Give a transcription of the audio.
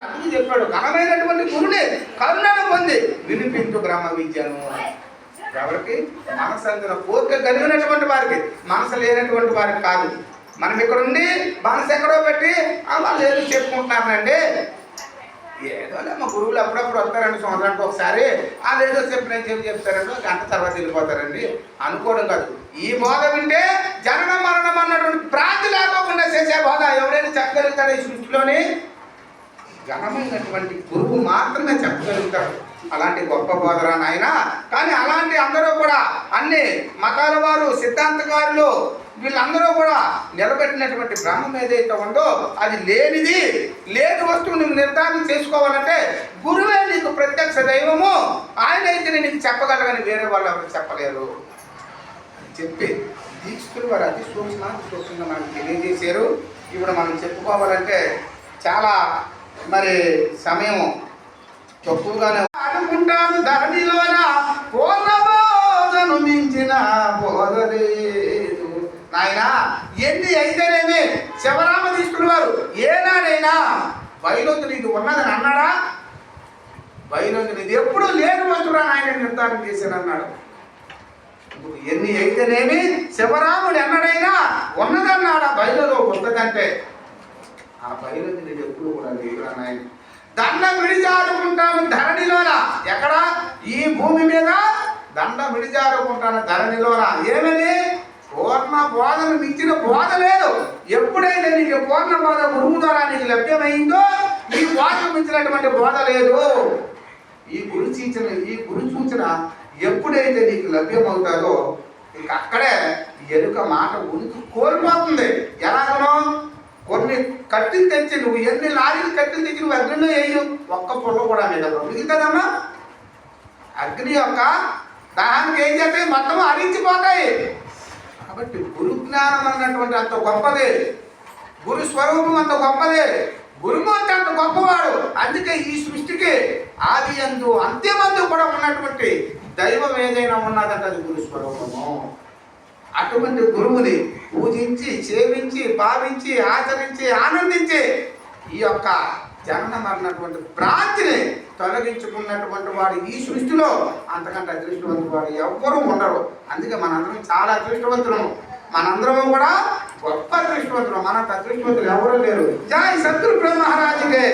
అందుకు చెప్పాడు, ఘనమైనటువంటి గురుని కరుణను పొంది వినిపించు బ్రహ్మ విద్యను. ఎవరికి? మనసందున కోరిక కలిగినటువంటి వారికి, మనసు లేనటువంటి వారికి కాదు. మనం ఇక్కడ ఉండి మనసు ఎక్కడో పెట్టి వాళ్ళు ఏదో చెప్పుకుంటున్నారండి, ఏదోలే మా గురువులు అప్పుడప్పుడు వస్తారండి సంవత్సరానికి ఒకసారి, వాళ్ళు ఏదో చెప్తారండి, గంట తర్వాత వెళ్ళిపోతారండి అనుకోవడం కాదు. ఈ బోధ వింటే జననం మరణం అన్నటువంటి భ్రాంతి లేకోకుండా చేసే బోధ ఎవరైనా చెప్పగలుగుతారు ఈ సృష్టిలోని? ఘనమైనటువంటి గురువు మాత్రమే చెప్పగలుగుతాడు. అలాంటి గొప్ప బోధరా నాయన. కానీ అలాంటి అందరూ కూడా అన్ని మతాల వారు, సిద్ధాంతకారులు, వీళ్ళందరూ కూడా నిలబెట్టినటువంటి బ్రహ్మం ఏదైతే ఉందో అది లేనిది, లేని వస్తువు నువ్వు నిర్ధారణ చేసుకోవాలంటే గురువే నీకు ప్రత్యక్ష దైవము, ఆయన అయితే నీకు చెప్పగలగని వేరే వాళ్ళు ఎవరు చెప్పలేరు అని చెప్పి దీక్షితులు వారు అతి సూక్ష్మంగా మనకు తెలియజేశారు. ఇప్పుడు మనం చెప్పుకోవాలంటే చాలా మరి సమయం తక్కువగానే అనుకుంటాను. ధరణిలోన పూర్ణ బోధను మించిన బోధ లేదు నాయన. ఎన్ని అయితేనేమి శివరామ తీసుకున్న వారు ఏనాడైనా బయలుదేరి ఇది ఉన్నదని అన్నాడా? బయలుదేరి ఇది ఎప్పుడు లేని వస్తువురా ఆయన నిర్ధారణ చేశాను అన్నాడు. ఎన్ని అయితేనేమి శివరాముడు ఎన్నడైనా ఉన్నదన్నాడా? బయలులో ఉన్నదంటే ఆ బయలుదేరి ఎప్పుడు కూడా లేదురా నాయన. దండం విడిజారుకుంటాను ధరణిలోన. ఎక్కడ? ఈ భూమి మీద దండం విడిజారుకుంటాను ధరణిలోన. ఏమని? పూర్ణ బోధను మించిన బోధ లేదు. ఎప్పుడైతే నీకు పూర్ణ బోధ గురువు ద్వారా నీకు లభ్యమైందో ఈ బోధను మించినటువంటి బోధ లేదు. ఈ గురు సూచన ఎప్పుడైతే నీకు లభ్యమవుతాదో ఇంక అక్కడే ఎరుక మాట ఉనికి కోల్పోతుంది. ఎలాగనో కొన్ని కట్టెలు తెచ్చి నువ్వు ఎన్ని లారీలు కట్టెలు తెచ్చి నువ్వు అగ్నిలో వేయు, ఒక్క పొల్ల కూడా మీద మిగులుతుందమ్మా. అగ్ని యొక్క దానికి ఏం చేస్తాయి? మొత్తం హరించిపోతాయి. కాబట్టి గురు జ్ఞానం అన్నటువంటి అంత గొప్పదే, గురు స్వరూపం అంత గొప్పదే, గురుమూర్తి అంత గొప్పవాడు. అందుకే ఈ సృష్టికి ఆది అందు అంత్యమందు కూడా ఉన్నటువంటి దైవం ఏదైనా ఉన్నదంటే అది గురు స్వరూపము. అటువంటి గురువుని పూజించి, సేవించి, భావించి, ఆచరించి, ఆనందించి ఈ యొక్క జననం అన్నటువంటి భ్రాంతిని తొలగించుకున్నటువంటి వాడు ఈ సృష్టిలో అంతకంటే అదృష్టవంతుడు వాడు ఎవ్వరూ ఉండరు. అందుకే మనందరం చాలా అదృష్టవంతులము. మనందరం కూడా గొప్ప అదృష్టవంతులు. మనంత అదృష్టవంతులు ఎవరూ లేరు. జై సద్గురు బ్రహ్మ మహారాజుకే.